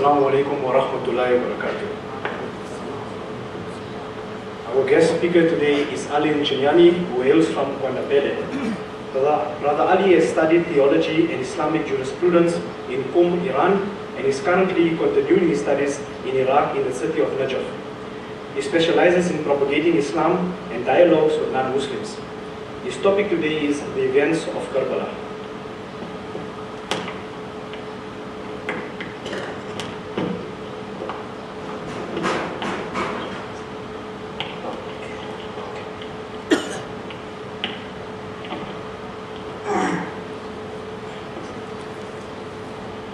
Assalamu alaikum wa rahmatullahi wa barakatuh. Our guest speaker today is Ali Nchinyane, who hails from Karbala. Brother Ali has studied theology and Islamic jurisprudence in Iran, and is currently continuing his studies in Iraq in the city of Najaf. He specializes in propagating Islam and dialogues with non-Muslims. His topic today is the events of Karbala.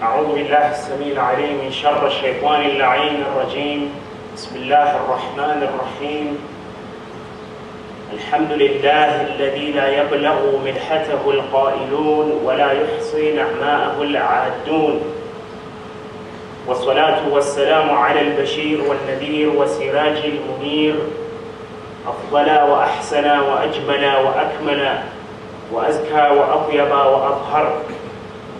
أعوذ بالله السميع العليم من شر الشيطان اللعين الرجيم. بسم الله الرحمن الرحيم. الحمد لله الذي لا يبلغ مدحته القائلون ولا يحصي نعماءه العادون، والصلاة والسلام على البشير والنذير وسراج المنير، أفضل وأحسن وأجمل وأكمل وأزكى وأطيب وأطهر،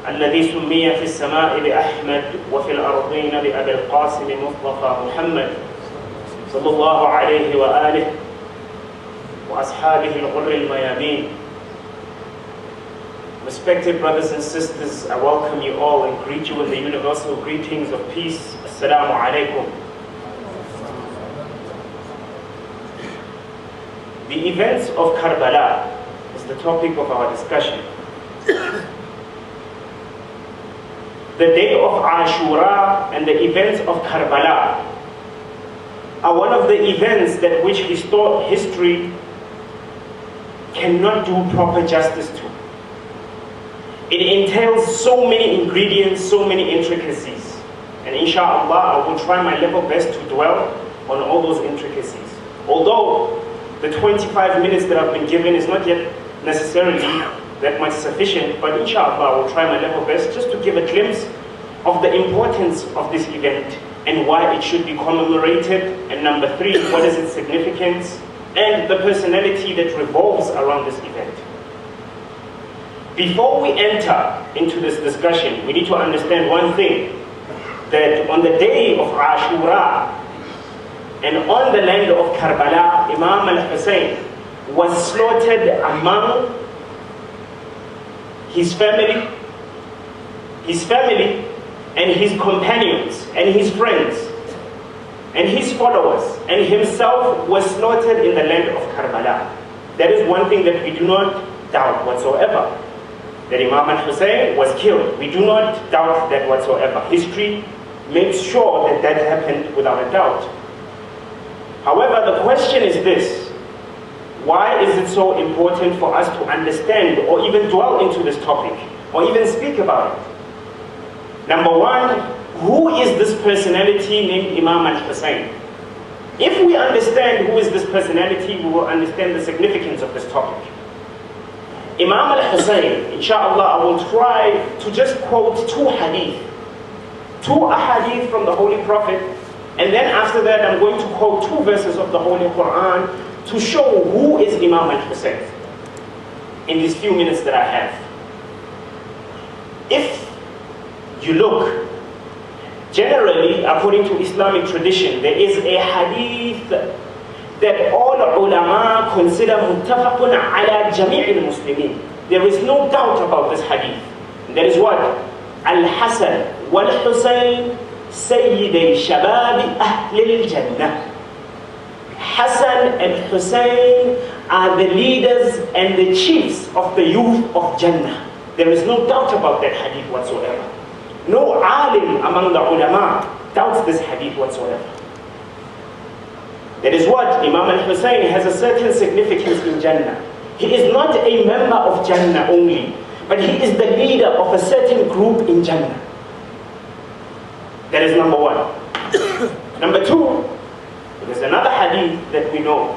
الذي سمي في السماء بأحمد وفي الأرضين بأبي القاسم مصطفى محمد صلى الله عليه وآله وأصحابه الغر الميامين. Respected brothers and sisters, I welcome you all and greet you in the universal greetings of peace. Assalamu alaikum. The events of Karbala is the topic of our discussion. The day of Ashura and the events of Karbala are one of the events that which history cannot do proper justice to. It entails so many ingredients, so many intricacies. And inshallah, I will try my level best to dwell on all those intricacies. Although the 25 minutes that I've been given is not yet necessarily that much sufficient, but inshallah I will try my level best just to give a glimpse of the importance of this event and why it should be commemorated, and number 3, what is its significance, and the personality that revolves around this event. Before we enter into this discussion, we need to understand one thing, that on the day of Ashura and on the land of Karbala, Imam al-Hussein was slaughtered among his family and his companions and his friends and his followers, and himself was slaughtered in the land of Karbala. That is one thing that we do not doubt whatsoever, that Imam al-Hussein was killed. We do not doubt that whatsoever. History makes sure that that happened without a doubt. However, the question is this: why is it so important for us to understand or even dwell into this topic or even speak about it? Number 1, who is this personality named Imam al-Hussein? If we understand who is this personality, we will understand the significance of this topic. Imam al-Hussein, inshallah, I will try to just quote 2 ahadith from the Holy Prophet, and then after that I'm going to quote 2 verses of the Holy Quran to show who is Imam al-Hussein in these few minutes that I have. If you look, generally, according to Islamic tradition, there is a hadith that all ulama consider muttafaqun ala jami' al-muslimin. There is no doubt about this hadith. And that is what? Al-Hasan wal-Husayn sayyidi shabab ahli al-jannah. Hassan and Hussein are the leaders and the chiefs of the youth of Jannah. There is no doubt about that hadith whatsoever. No alim among the ulama doubts this hadith whatsoever. That is what? Imam al-Hussein has a certain significance in Jannah. He is not a member of Jannah only, but he is the leader of a certain group in Jannah. That is number 1. Number 2, there's another hadith that we know,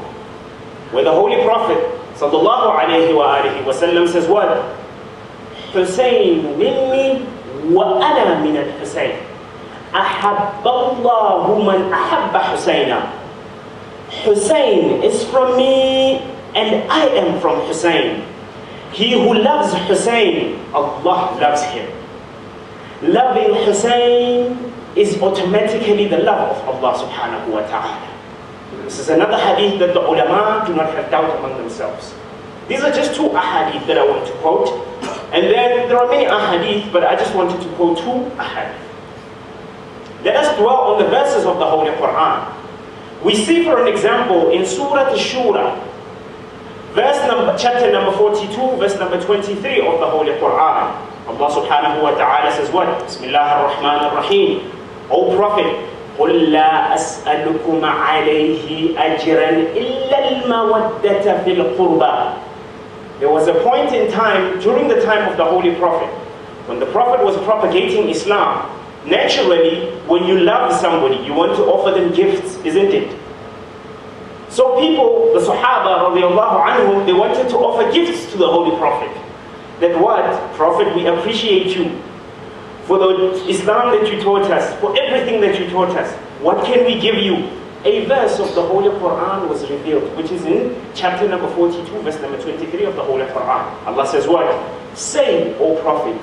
where the Holy Prophet sallallahu alayhi wa alihi wa sallam says what? Hussein minni wa ana min al-Hussein. Ahabba Allahu man ahabba Husayna. Hussein is from me and I am from Hussein. He who loves Hussein, Allah loves him. Loving Hussein is automatically the love of Allah subhanahu wa ta'ala. This is another hadith that the ulama do not have doubt among themselves. These are just two ahadith that I want to quote. And then there are many ahadith, but I just wanted to quote two ahadith. Let us dwell on the verses of the Holy Quran. We see, for an example, in Surah Ash-Shura, chapter number 42, verse number 23 of the Holy Quran. Allah subhanahu wa ta'ala says what? Bismillah ar-Rahman ar-Rahim. O Prophet, قُلْ لَا أَسْأَلُكُمْ عَلَيْهِ أَجْرًا إِلَّا الْمَوَدَّةَ فِي الْقُرْبَى. There was a point in time, during the time of the Holy Prophet, when the Prophet was propagating Islam. Naturally, when you love somebody, you want to offer them gifts, isn't it? So people, the Sahaba radiallahu anhum, they wanted to offer gifts to the Holy Prophet. That what? Prophet, we appreciate you for the Islam that you taught us, for everything that you taught us. What can we give you? A verse of the Holy Quran was revealed, which is in chapter number 42, verse number 23 of the Holy Quran. Allah says what? Say, O Prophet,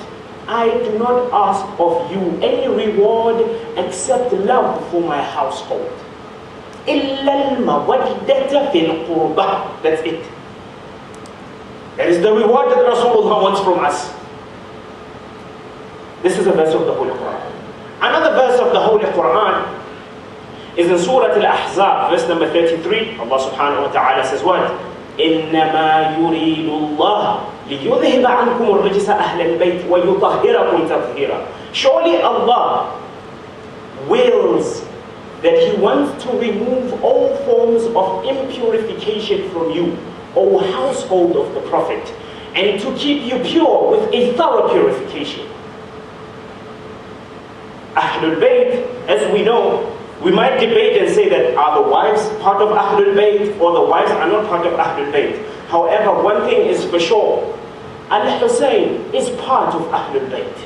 I do not ask of you any reward except love for my household. إِلَّا الْمَوَدَّةَ فِي الْقُرْبَى. That's it. That is the reward that Rasulullah wants from us. This is a verse of the Holy Quran. Another verse of the Holy Quran is in Surah Al-Ahzab, verse number 33. Allah subhanahu wa ta'ala says what? إِنَّمَا يُرِيدُ اللَّهُ لِيُذْهِبَ عَنْكُمُ الرِّجْسَ أَهْلَ الْبَيْتِ وَيُطَهِّرَكُمْ تَطْهِيرًا. Surely Allah wills that He wants to remove all forms of impurification from you, O household of the Prophet, and to keep you pure with a thorough purification. Ahlul Bayt, as we know, we might debate and say that are the wives part of Ahlul Bayt or the wives are not part of Ahlul Bayt. However, one thing is for sure, Al-Hussein is part of Ahlul Bayt.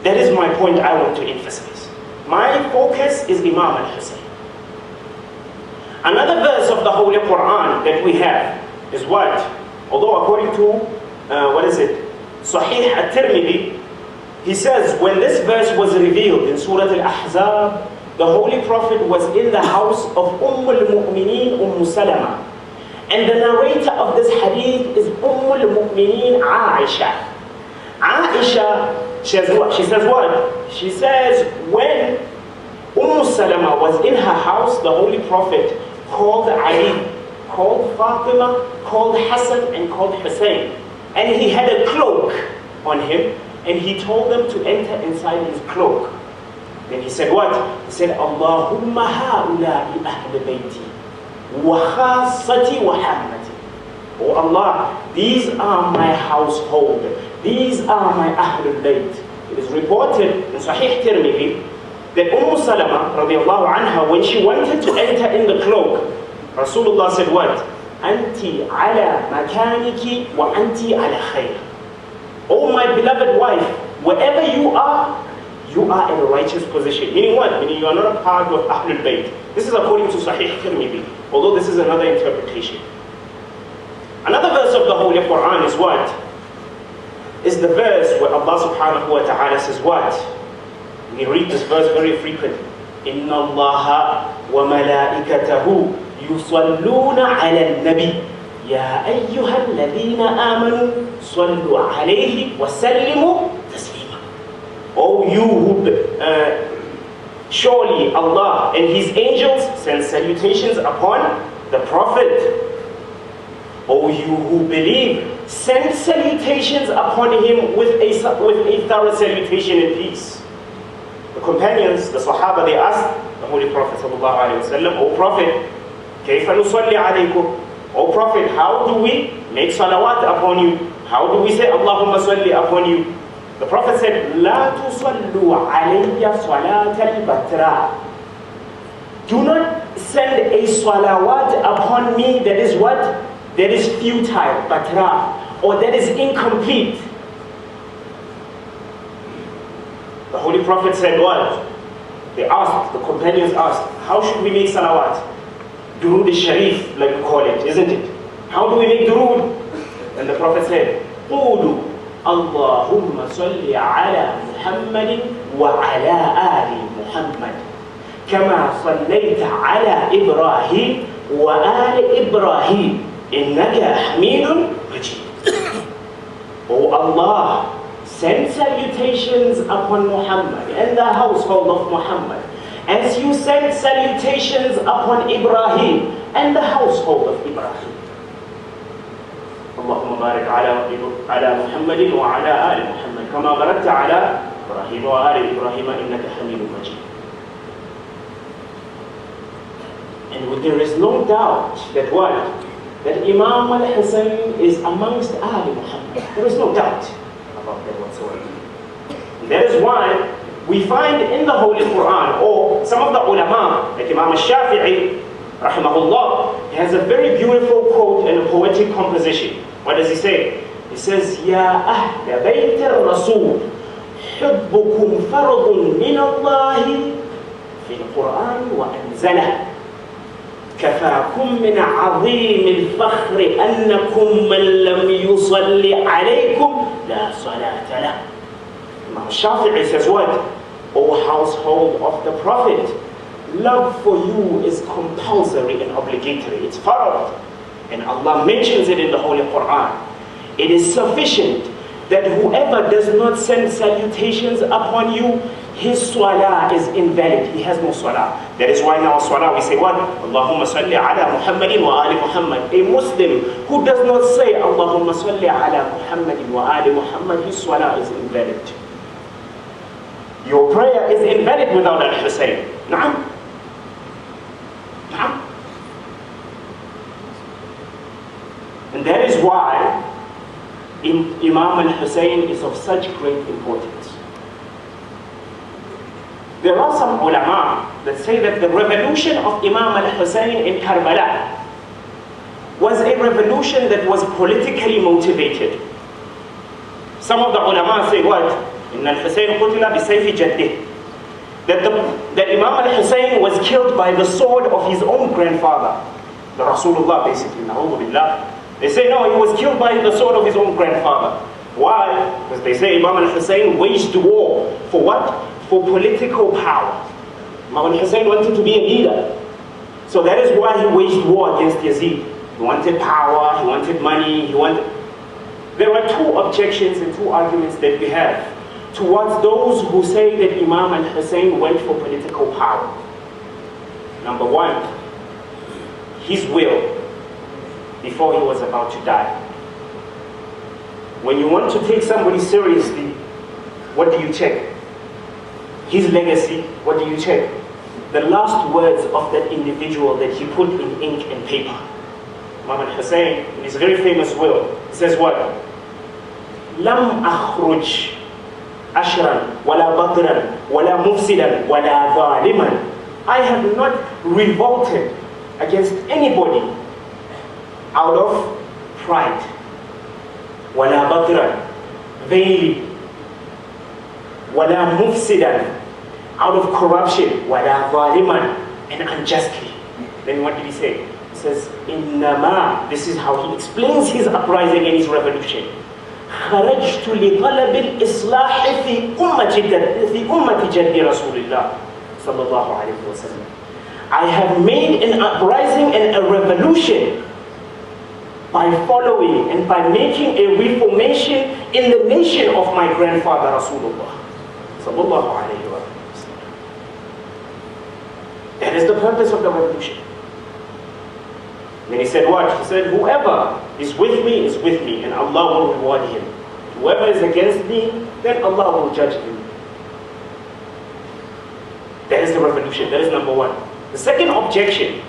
That is my point I want to emphasize. My focus is Imam Al-Hussein. Another verse of the Holy Quran that we have is what? Although according to, Sahih At-Tirmidhi, he says when this verse was revealed in Surah Al-Ahzab, the Holy Prophet was in the house of al-Mu'mineen, Salama. And the narrator of this hadith is al-Mu'mineen, Aisha. Aisha, she says what? She says when Salama was in her house, the Holy Prophet called Ali, called Fatima, called Hassan, and called Hussein. And he had a cloak on him, and he told them to enter inside his cloak. Then he said what? He said, Allahumma ha'ula'i ahl bayti wa khassati wa hammati. Oh Allah, these are my household. These are my Ahlul Bayt. It is reported in Sahih Tirmidhi that Salama radiallahu anha, when she wanted to enter in the cloak, Rasulullah said what? Anti ala makaniki wa anti ala khair. Oh my beloved wife, wherever you are in a righteous position. Meaning what? Meaning you are not a part of Ahlul Bayt. This is according to Sahih Tirmidhi, although this is another interpretation. Another verse of the Holy Quran is what? Is the verse where Allah subhanahu wa ta'ala says what? We read this verse very frequently. إِنَّ اللَّهَ وَمَلَائِكَتَهُ يُصَلُّونَ عَلَى النَّبِيِّ يَا أَيُّهَا الَّذِينَ آمَنُوا صَلُّوا عَلَيْهِ وَسَلِّمُوا تَسْلِيمًا. Oh, you who surely Allah and His angels send salutations upon the Prophet. O you who believe, send salutations upon him with a thorough salutation and peace. The companions, the Sahaba, they asked the Holy Prophet ﷺ, O Prophet, كيف نصلي عليكم? O Prophet, how do we make salawat upon you? How do we say Allahumma salli upon you? The Prophet said, لا تصلوا علي صلاة البتراء. Do not send a salawat upon me that is what? That is futile, batra, or that is incomplete. The Holy Prophet said what? They asked, the companions asked, how should we make salawat? Durood al-Sharif, like we call it, isn't it? How do we make durood? And the Prophet said, قولوا اللهم صل على محمد وعلى آل محمد كما صليت على إبراهيم وآل إبراهيم إنك حميد مجيد. O Allah, send salutations upon Muhammad and the household of Muhammad, as you sent salutations upon Ibrahim and the household of Ibrahim. اللهم بارك على محمد وعلى آل محمد كما باركت على إبراهيم وآل إبراهيم إنك حميد مجيد. And there is no doubt that what? That Imam al-Hussein is amongst Ali Muhammad. There is no doubt about that whatsoever. And that is why we find in the Holy Quran, or some of the ulama, like Imam al-Shafi'i, rahimahullah, he has a very beautiful quote and a poetic composition. What does he say? He says, Ya Ahl Bayt al-Rasul, حبكم فرض من الله في القرآن وأنزله. كفاكم من عظيم الفخر أنكم من لم يصلي عليكم لا صلاة له. Imam Shafi'i says what? O household of the Prophet, love for you is compulsory and obligatory. It's farad. And Allah mentions it in the Holy Quran. It is sufficient that whoever does not send salutations upon you, his salah is invalid. He has no salah. That is why in our salah we say what? Allahumma salli ala Muhammadin wa ali Muhammad. A Muslim who does not say Allahumma salli ala Muhammadin wa ali Muhammad, his salah is invalid. Your prayer is invalid without al-Hussein. Naam? Naam? And that is why Imam al-Hussein is of such great importance. There are some ulama that say that the revolution of Imam al-Hussein in Karbala was a revolution that was politically motivated. Some of the ulama say what? Inna al-Hussein qutila bi sayfi jaddih. That Imam al-Hussein was killed by the sword of his own grandfather, the Rasulullah basically, na'udhu billah. They say no, he was killed by the sword of his own grandfather. Why? Because they say Imam al-Hussein waged war for what? For political power. Imam al-Hussein wanted to be a leader. So that is why he waged war against Yazid. He wanted power, he wanted money, There are two objections and two arguments that we have towards those who say that Imam al-Hussein went for political power. Number one, his will before he was about to die. When you want to take somebody seriously, what do you check? His legacy, what do you check? The last words of that individual that he put in ink and paper. Imam al-Hussein, in his very famous will, says what? لم أخرج أشرا ولا بطرا ولا مفسدا ولا ظالما. I have not revolted against anybody out of pride. ولا بطرا, vainly. ولا مفسدا, out of corruption. ولا ظالما, and unjustly. Then what did he say? He says, إنما, this is how he explains his uprising and his revolution. خرجت لطلب الإصلاح في أمة جد رسول الله صلى الله عليه وسلم. I have made an uprising and a revolution by following and by making a reformation in the nation of my grandfather Rasulullah sallallahu alayhi wa sallam. That is the purpose of the revolution. Then he said what? He said, whoever is with me and Allah will reward him. Whoever is against me, then Allah will judge him. That is the revolution. That is number one. The second objection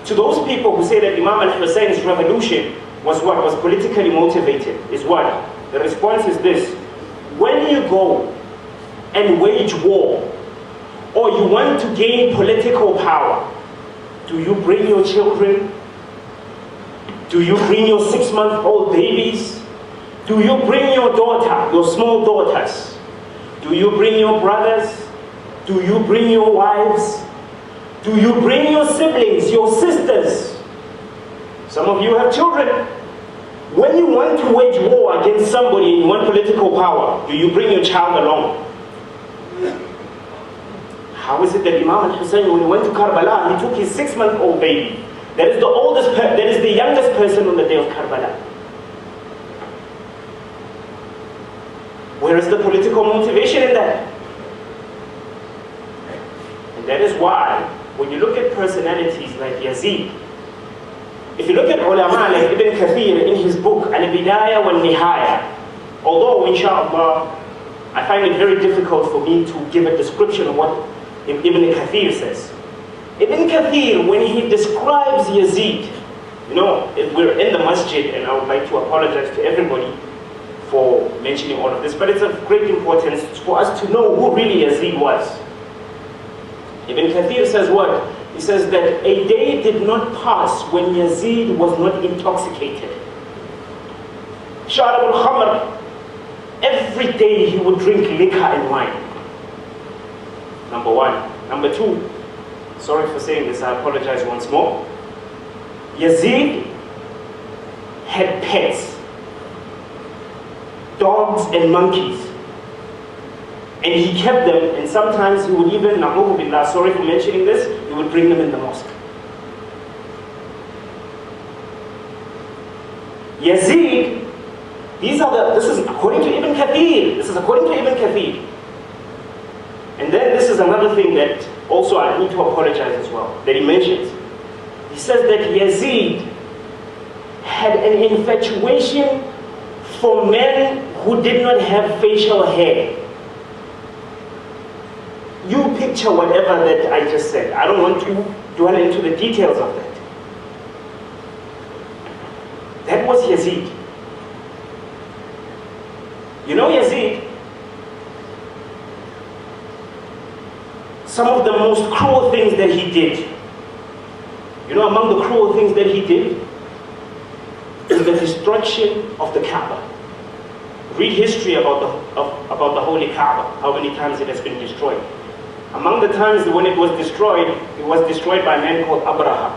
to those people who say that Imam al-Hussein's revolution was what? Was politically motivated, is what? The response is this. When you go and wage war, or you want to gain political power, do you bring your children? Do you bring your 6-month-old babies? Do you bring your daughter, your small daughters? Do you bring your brothers? Do you bring your wives? Do you bring your siblings, your sisters? Some of you have children. When you want to wage war against somebody and you want political power, do you bring your child along? How is it that Imam al-Hussein, when he went to Karbala, he took his 6-month-old baby? That is the youngest person on the day of Karbala. Where is the political motivation in that? And that is why, when you look at personalities like Yazid, if you look at ulama like Ibn Kathir in his book, Al-Bidayah wal-Nihaya, although, inshallah, I find it very difficult for me to give a description of what Ibn Kathir says. Ibn Kathir, when he describes Yazid, you know, we're in the masjid, and I would like to apologize to everybody for mentioning all of this, but it's of great importance for us to know who really Yazid was. Ibn Kathir says what? He says that a day did not pass when Yazid was not intoxicated. Sharab al-Khamr, every day he would drink liquor and wine. Number one. Number two, sorry for saying this, I apologize once more. Yazid had pets, dogs and monkeys. And he kept them, and sometimes he would even, na'udhu billah, sorry for mentioning this, he would bring them in the mosque. Yazid, this is according to Ibn Kathir. This is according to Ibn Kathir. And then this is another thing that also I need to apologize as well, that he mentions. He says that Yazid had an infatuation for men who did not have facial hair. You picture whatever that I just said. I don't want to dwell into the details of that. That was Yazid. You know Yazid, some of the most cruel things that he did, you know, among the cruel things that he did is the destruction of the Kaaba. Read history about the Holy Kaaba, how many times it has been destroyed. Among the times when it was destroyed by a man called Abraham.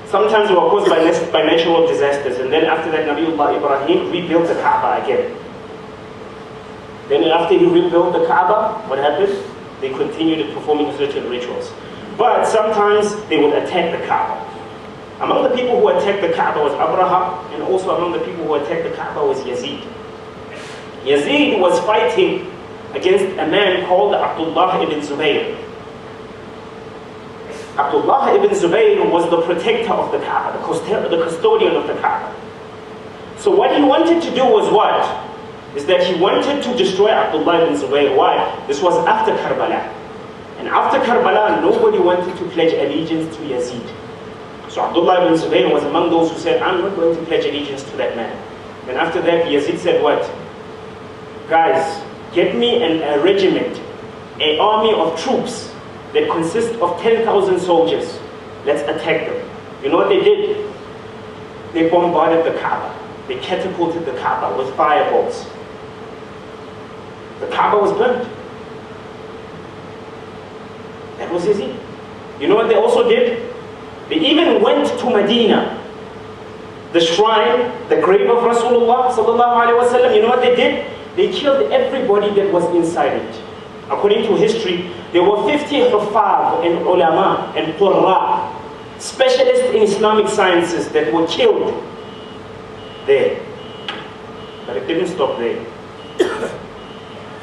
Sometimes it was caused by natural disasters, and then after that Nabiullah Ibrahim rebuilt the Kaaba again. Then after he rebuilt the Kaaba, what happened? They continued performing certain rituals. But sometimes they would attack the Kaaba. Among the people who attacked the Kaaba was Abraham, and also among the people who attacked the Kaaba was Yazid. Yazid was fighting against a man called Abdullah ibn Zubayr. Abdullah ibn Zubayr was the protector of the Kaaba, the custodian of the Kaaba. So what he wanted to do was what? Is that he wanted to destroy Abdullah ibn Zubayr. Why? This was after Karbala. And after Karbala, nobody wanted to pledge allegiance to Yazid. So Abdullah ibn Zubayr was among those who said, I'm not going to pledge allegiance to that man. And after that, Yazid said what? Guys, get me a regiment, an army of troops that consists of 10,000 soldiers. Let's attack them. You know what they did? They bombarded the Kaaba. They catapulted the Kaaba with fireballs. The Kaaba was burnt. That was easy. You know what they also did? They even went to Medina, the shrine, the grave of Rasulullah sallallahu alaihi wasallam. You know what they did? They killed everybody that was inside it. According to history, there were 50 huffaz and ulama and qurra, specialists in Islamic sciences that were killed there. But it didn't stop there.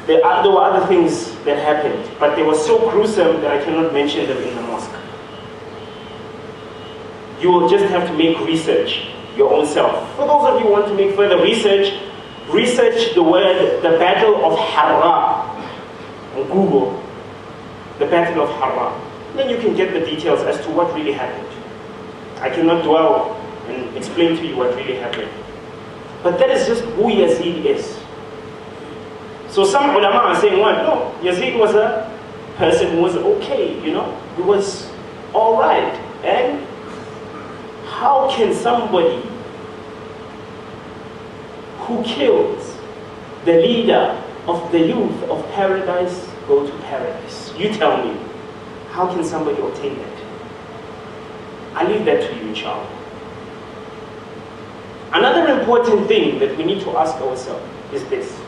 There were other things that happened, but they were so gruesome that I cannot mention them in the mosque. You will just have to make research your own self. For those of you who want to make further research the word, the Battle of Harra, on Google, the Battle of Harra. Then you can get the details as to what really happened. I cannot dwell and explain to you what really happened. But that is just who Yazid is. So some ulama are saying, what? No, Yazid was a person who was okay, you know, he was alright. And how can somebody who kills the leader of the youth of paradise go to paradise? You tell me, how can somebody obtain that? I'll leave that to you, inshallah. Another important thing that we need to ask ourselves is this,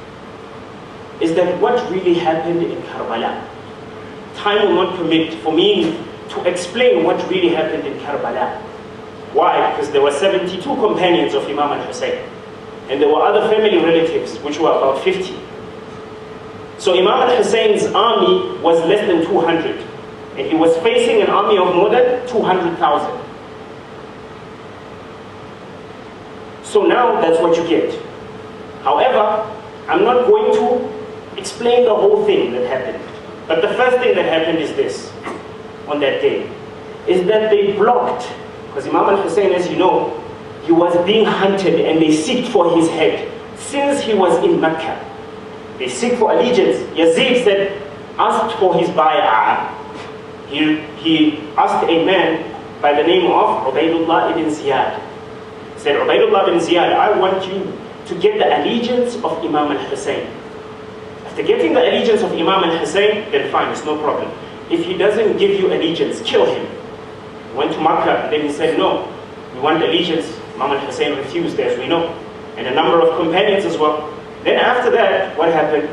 is that what really happened in Karbala? time will not permit for me to explain what really happened in Karbala. Why? Because there were 72 companions of Imam al-Hussein. And there were other family relatives, which were about 50. So Imam al-Hussein's army was less than 200. And he was facing an army of more than 200,000. So now that's what you get. However, I'm not going to explain the whole thing that happened. But the first thing that happened is this, on that day, is that they blocked, because Imam al-Hussein, as you know, he was being hunted and they seeked for his head since he was in Mecca. They seek for allegiance. Yazid said, asked for his bay'ah. He asked a man by the name of Ubaydullah ibn Ziyad. He said, Ubaydullah ibn Ziyad, I want you to get the allegiance of Imam al-Hussein. After getting the allegiance of Imam al-Hussein, then fine, it's no problem. If he doesn't give you allegiance, kill him. He went to Makkah, and then he said, no, we want allegiance. Imam al-Hussein refused, as we know. And a number of companions as well. Then after that, what happened?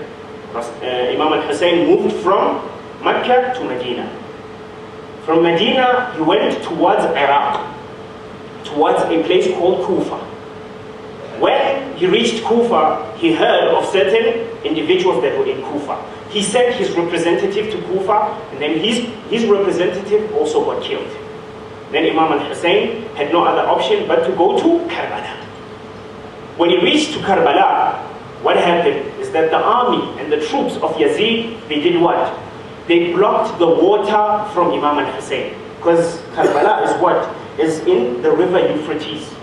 Imam al-Hussein moved from Makkah to Medina. From Medina, he went towards Iraq, towards a place called Kufa. When he reached Kufa, he heard of certain individuals that were in Kufa. He sent his representative to Kufa, and then his representative also got killed. Then Imam al-Hussein had no other option but to go to Karbala. When he reached to Karbala, what happened is that the army and the troops of Yazid, they did what? They blocked the water from Imam al-Hussein. Because Karbala is what? Is in the river Euphrates.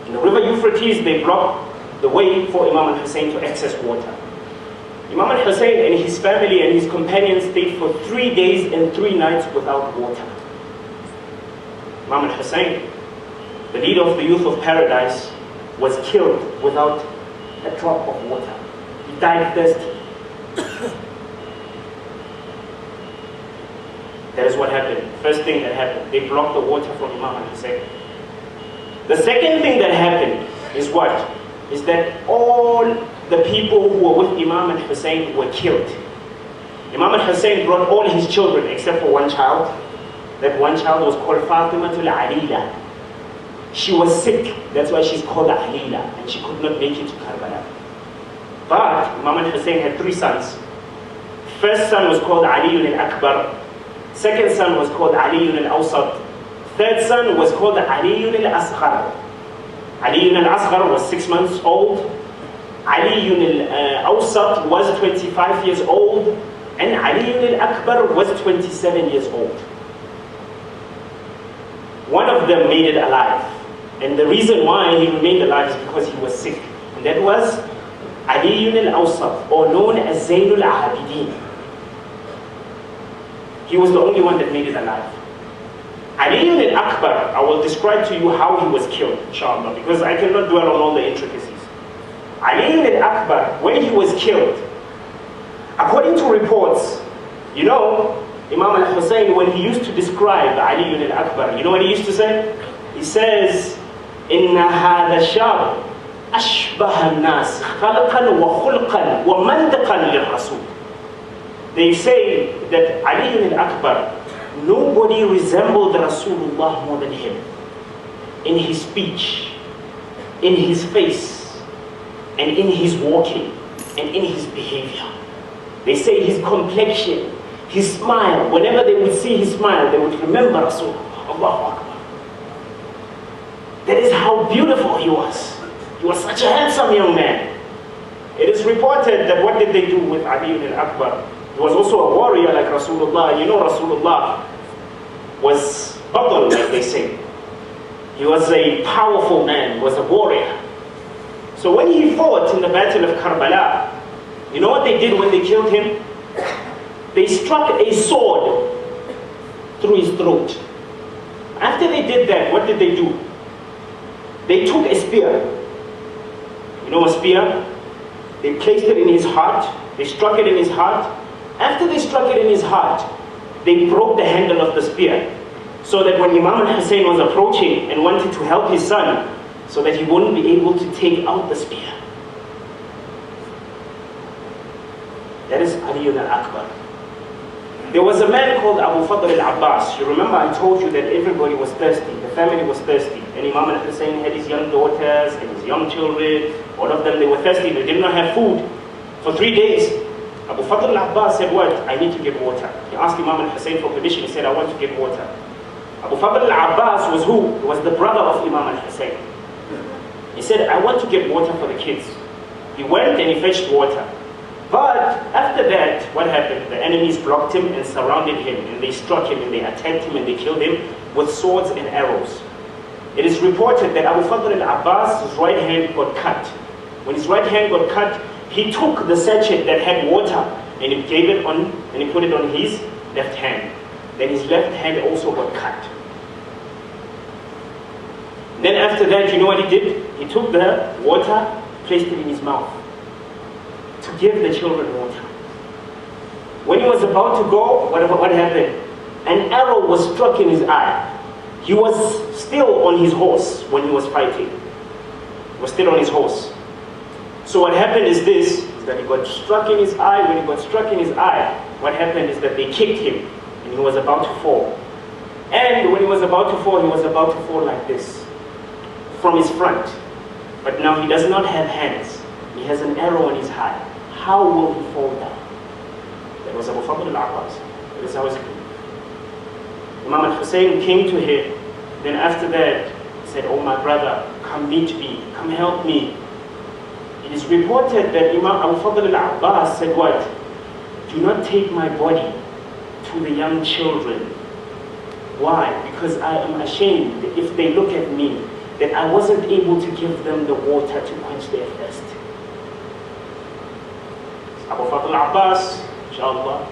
In the river Euphrates, they blocked the way for Imam al-Hussein to access water. Imam al-Hussein and his family and his companions stayed for 3 days and 3 nights without water. Imam al-Hussein, the leader of the youth of paradise, was killed without a drop of water. He died thirsty. That is what happened. First thing that happened, they blocked the water from Imam al-Hussein. The second thing that happened is what? Is that all the people who were with Imam al-Hussein were killed. Imam al-Hussein brought all his children except for one child. That one child was called Fatimatul Alila. She was sick, that's why she's called Alila, and she could not make it to Karbala. But Imam al-Hussein had 3 sons. First son was called Ali al-Akbar. Second son was called Ali al-Awsat. Third son was called Ali al-Asghar. Ali al-Asghar was 6 months old. Ali al-Awsat was 25 years old. And Ali al-Akbar was 27 years old. One of them made it alive. And the reason why he remained alive is because he was sick. And that was Ali al-Awsat, or known as Zainul Abidin. He was the only one that made it alive. Ali al-Akbar, I will describe to you how he was killed, inshallah, because I cannot dwell on all the intricacies. Ali al-Akbar, when he was killed, according to reports, you know, Imam al-Hussein, when he used to describe Ali al-Akbar, you know what he used to say? He says, "Inna hada shab ashbah an-nas khalqan wa khulqan wa mandaqan lil-rasul." They say that Ali al-Akbar, nobody resembled Rasulullah more than him. In his speech, in his face, and in his walking, and in his behavior. They say his complexion, his smile, whenever they would see his smile, they would remember Rasulullah. Allahu Akbar. That is how beautiful he was. He was such a handsome young man. It is reported that what did they do with Ali al-Akbar? He was also a warrior like Rasulullah. You know, Rasulullah was Badr, like they say. He was a powerful man, was a warrior. So when he fought in the battle of Karbala, you know what they did when they killed him? They struck a sword through his throat. After they did that, what did they do? They took a spear. You know a spear? They placed it in his heart. They struck it in his heart. After they struck it in his heart, they broke the handle of the spear, so that when Imam al-Hussein was approaching and wanted to help his son, so that he wouldn't be able to take out the spear. That is Ali al-Akbar. There was a man called Abu Fadl al-Abbas. You remember I told you that everybody was thirsty. The family was thirsty. And Imam al-Hussein had his young daughters and his young children. All of them, they were thirsty. They did not have food for 3 days. Abu Fadl al-Abbas said, what? I need to get water. He asked Imam al-Hussein for permission. He said, I want to get water. Abu Fadl al-Abbas was who? He was the brother of Imam al-Hussein. He said, I want to get water for the kids. He went and he fetched water. But after that, what happened? The enemies blocked him and surrounded him, and they struck him and they attacked him and they killed him with swords and arrows. It is reported that Abu Fadl al-Abbas' right hand got cut. When his right hand got cut, he took the sachet that had water and he gave it on, and he put it on his left hand. Then his left hand also got cut. Then after that, you know what he did? He took the water, placed it in his mouth to give the children water. When he was about to go, what happened? An arrow was struck in his eye. He was still on his horse when he was fighting. He was still on his horse. So what happened is this, is that he got struck in his eye. When he got struck in his eye, what happened is that they kicked him and he was about to fall. And when he was about to fall like this, from his front. But now he does not have hands. He has an arrow in his eye. How will he fall down? That was Abu Fadl al-Abbas. That is how it's going. Imam al-Hussein came to him. Then after that, he said, oh my brother, come meet me. Come help me. It is reported that Imam Abu Fadl al-Abbas said what? Do not take my body to the young children. Why? Because I am ashamed that if they look at me, that I wasn't able to give them the water to quench their thirst. Abu Fadl al-Abbas, inshallah,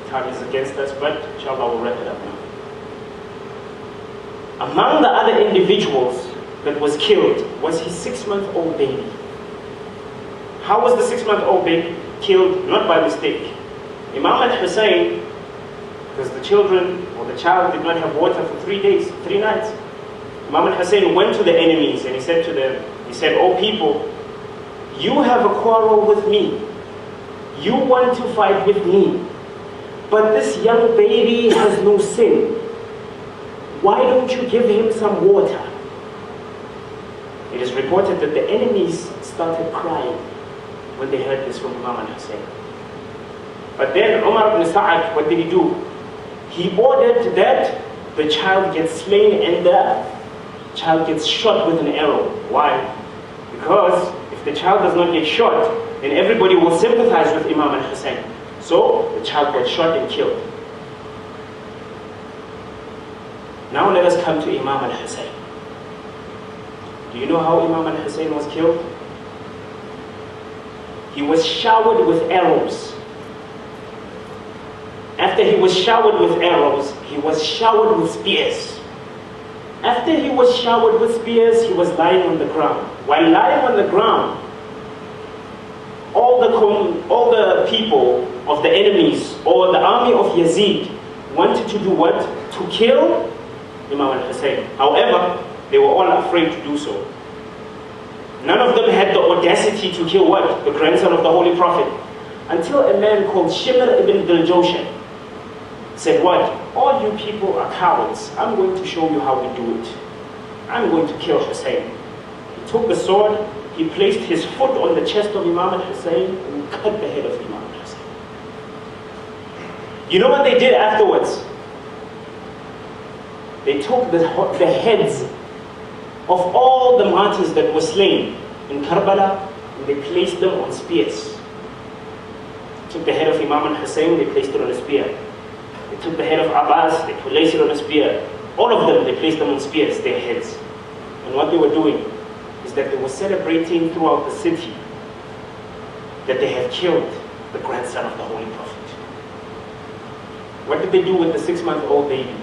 time is against us, but inshallah we'll wrap it up now. Among the other individuals that was killed was his 6-month-old baby. How was the 6-month-old baby killed? Not by mistake. Imam al-Hussein, because the children or the child did not have water for 3 days, 3 nights. Imam al-Hussein went to the enemies and he said to them, he said, oh people, you have a quarrel with me. You want to fight with me. But this young baby has no sin. Why don't you give him some water? It is reported that the enemies started crying when they heard this from Imam al-Hussein. But then Umar ibn Sa'ad, what did he do? He ordered that the child gets slain and the child gets shot with an arrow. Why? Because if the child does not get shot, then everybody will sympathize with Imam al-Hussein. So the child got shot and killed. Now let us come to Imam al-Hussein. Do you know how Imam al-Hussein was killed? He was showered with arrows. After he was showered with arrows, he was showered with spears. After he was showered with spears, he was lying on the ground. While lying on the ground, all the people of the enemies or the army of Yazid wanted to do what? To kill Imam al-Hussein. However, they were all afraid to do so. None of them had the audacity to kill what? The grandson of the Holy Prophet. Until a man called Shimr ibn Diljoshan said what? All you people are cowards. I'm going to show you how we do it. I'm going to kill Hussein. He took the sword, he placed his foot on the chest of Imam al-Hussein and cut the head of Imam al-Hussein. You know what they did afterwards? They took the heads of all the martyrs that were slain in Karbala and they placed them on spears. They took the head of Imam al-Hussein, they placed it on a spear. They took the head of Abbas, they placed it on a spear. All of them, they placed them on spears, their heads. And what they were doing is that they were celebrating throughout the city that they have killed the grandson of the Holy Prophet. What did they do with the 6-month-old baby?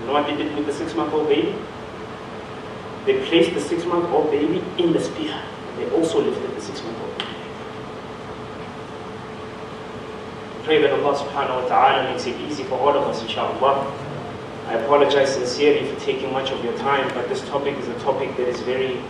You know what they did with the 6-month-old baby? They placed the 6-month-old baby in the spear. They also lifted the 6-month-old baby. Pray that Allah subhanahu wa ta'ala makes it easy for all of us, inshallah. I apologize sincerely for taking much of your time, but this topic is a topic that is very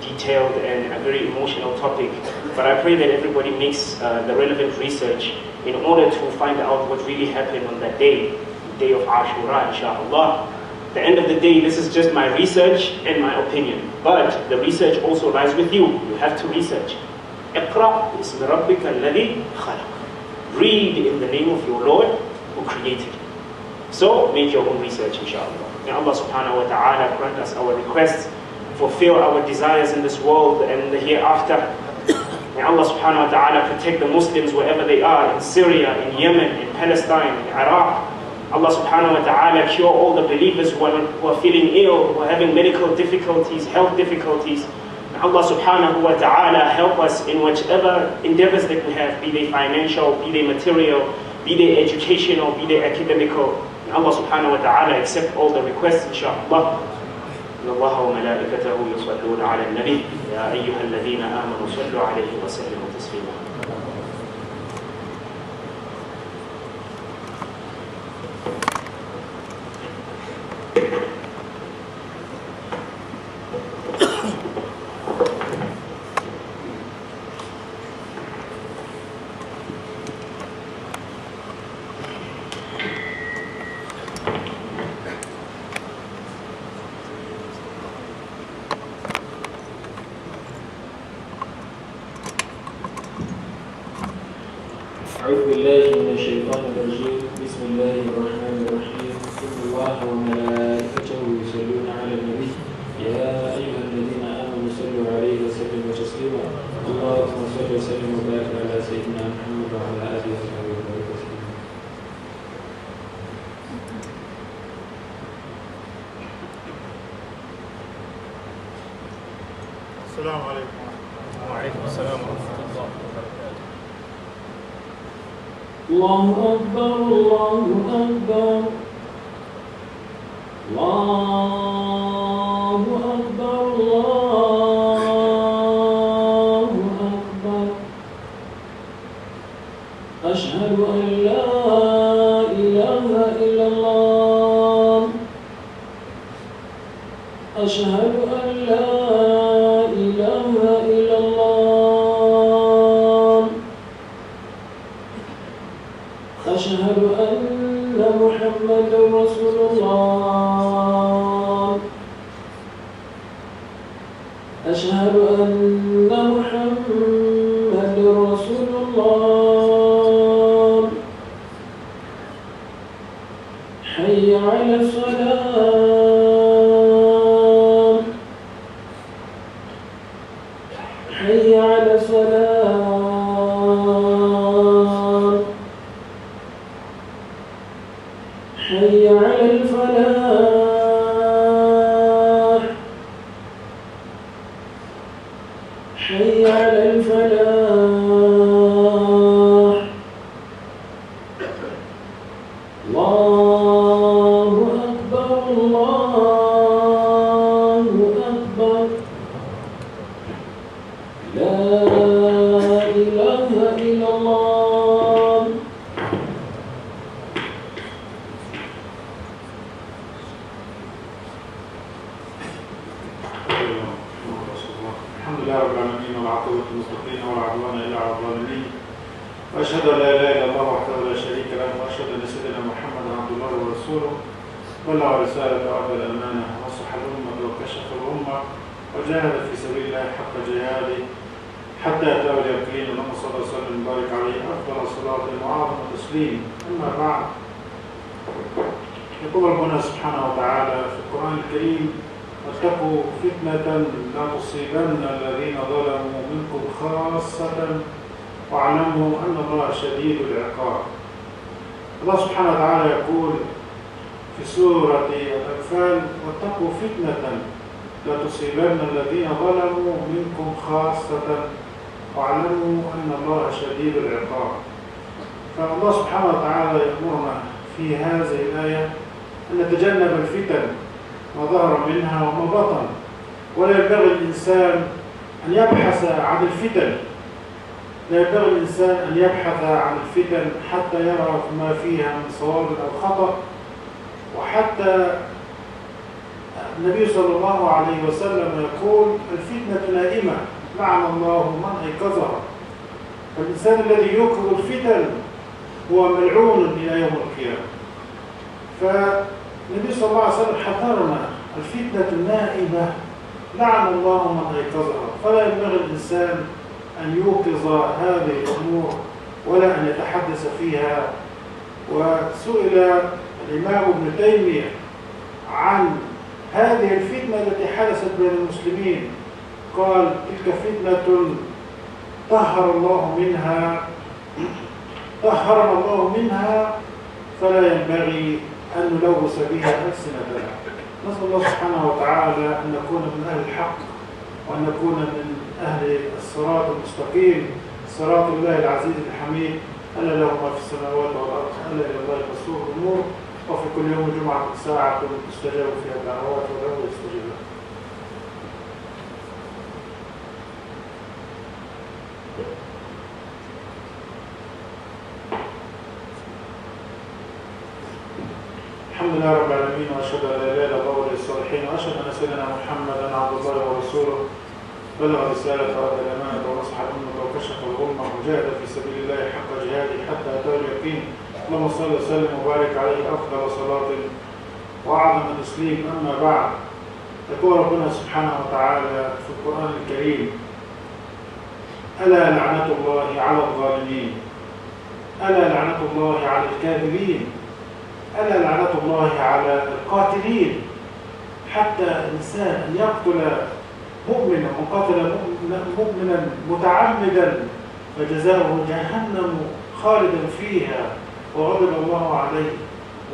detailed and a very emotional topic. But I pray that everybody makes the relevant research in order to find out what really happened on that day of Ashura, inshallah. At the end of the day, this is just my research and my opinion. But the research also lies with you. You have to research. Iqra bismi rabbika alladhi khalaq. Read in the name of your Lord who created you. So make your own research, inshallah. May Allah subhanahu wa ta'ala grant us our requests, fulfill our desires in this world and the hereafter. May Allah subhanahu wa ta'ala protect the Muslims wherever they are, in Syria, in Yemen, in Palestine, in Iraq. Allah subhanahu wa ta'ala cure all the believers who are feeling ill, who are having medical difficulties, health difficulties. May Allah subhanahu wa ta'ala help us in whichever endeavors that we have, be they financial, be they material, be they educational, be they academical. May Allah subhanahu wa ta'ala accept all the requests, inshaAllah. إن الله وملائكته يصلون على النبي يا أيها الذين آمنوا صلوا عليه وسلموا تسليما. أعوذ بالله من الشيطان الرجيم بسم الله الرحمن الرحيم إن الله وملائكته يصلون على النبي يا أيها الذين آمنوا صلوا عليه وسلموا تسليما اللهم صل وسلم وبارك على سيدنا محمد وعلى آله وصحبه وبارك وسلم. السلام عليكم ورحمة الله. وعليكم السلام ورحمة الله وبركاته. الله أكبر الله أكبر الله أكبر الله أكبر أشهد أن لا إله إلا الله أشهد أن لا إله إلا الله أشهد أن محمدا رسول الله أشهد أن محمدا رسول الله حي على الصلاة حي على الصلاة حي على الفلاح حي على الفلاح الله أكبر الله أكبر لا إله إلا الله. الحمد لله رب العالمين والعاقبة للمتقين ولا عدوان إلا على الظالمين وأشهد أن لا إله إلا الله وحده لا شريك له وأشهد أن سيدنا محمدا عبد الله ورسوله بلغ رسالة وأدى الأمانة ونصح الأمة وكشف الأمة وجاهد في سبيل الله حق جهاده حتى أتاه اليقين اللهم صل وسلم وبارك عليه أفضل الصلاة وأعظم التسليم. أما بعد، يقول ربنا سبحانه وتعالى في القرآن الكريم: واتقوا فتنة لا تصيبن الذين ظلموا منكم خاصة واعلموا أن الله شديد العقاب. الله سبحانه وتعالى يقول في سورة الأنفال: واتقوا فتنة لا تصيبن الذين ظلموا منكم خاصة واعلموا أن الله شديد العقاب. فالله سبحانه وتعالى يأمرنا في هذه الآية أن نتجنب الفتن ما ظهر منها وما بطن، ولا ينبغي الإنسان أن يبحث عن الفتن، لا ينبغي الإنسان أن يبحث عن الفتن حتى يرى ما فيها من صواب أو خطأ، وحتى النبي صلى الله عليه وسلم يقول الفتنة نائمة لعن الله من أيقظها. فالإنسان الذي يوقظ الفتن هو ملعون إلى يوم القيامة. فالنبي صلى الله عليه وسلم حذرنا الفتنة النائمة لعن الله من أيقظها، فلا ينبغي الإنسان أن يوقظ هذه الأمور ولا أن يتحدث فيها. وسئل الإمام ابن تيمية عن هذه الفتنة التي حدثت بين المسلمين، قال تلك فتنة طهرنا الله منها فلا ينبغي أن نلوث بها ألسنتنا. نسأل الله سبحانه وتعالى أن نكون من أهل الحق وأن نكون من أهل الصراط المستقيم، صراط الله العزيز الحميد، ألا له ما في السماوات والأرض، ألا إلى الله تصور الأمور، وفي كل يوم جمعة ساعة تستجاب فيها الدعوات وله يستجيب. الحمد لله رب العالمين، واشهد ان لا اله الا الله ولي الصالحين، واشهد ان سيدنا محمدا عبد الله ورسوله بلغ رساله وادى الامانه ونصح الامه وكشف الغمه وجاهد في سبيل الله حق جهاده حتى اتاه اليقين. اللهم صل وسلم وبارك عليه افضل صلاه واعظم تسليم. اما بعد، يقول ربنا سبحانه وتعالى في القران الكريم: الا لعنه الله على الظالمين، الا لعنه الله على الكاذبين، ألا لعنة الله على القاتلين. حتى الإنسان أن يقتل مؤمنا وقتل مؤمنا متعمدا فجزاؤه جهنم خالدا فيها وغضب الله عليه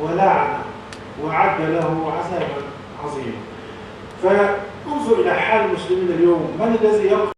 ولعنه وأعد له عذابا عظيما. فانظر إلى حال المسلمين اليوم، من الذي يقتل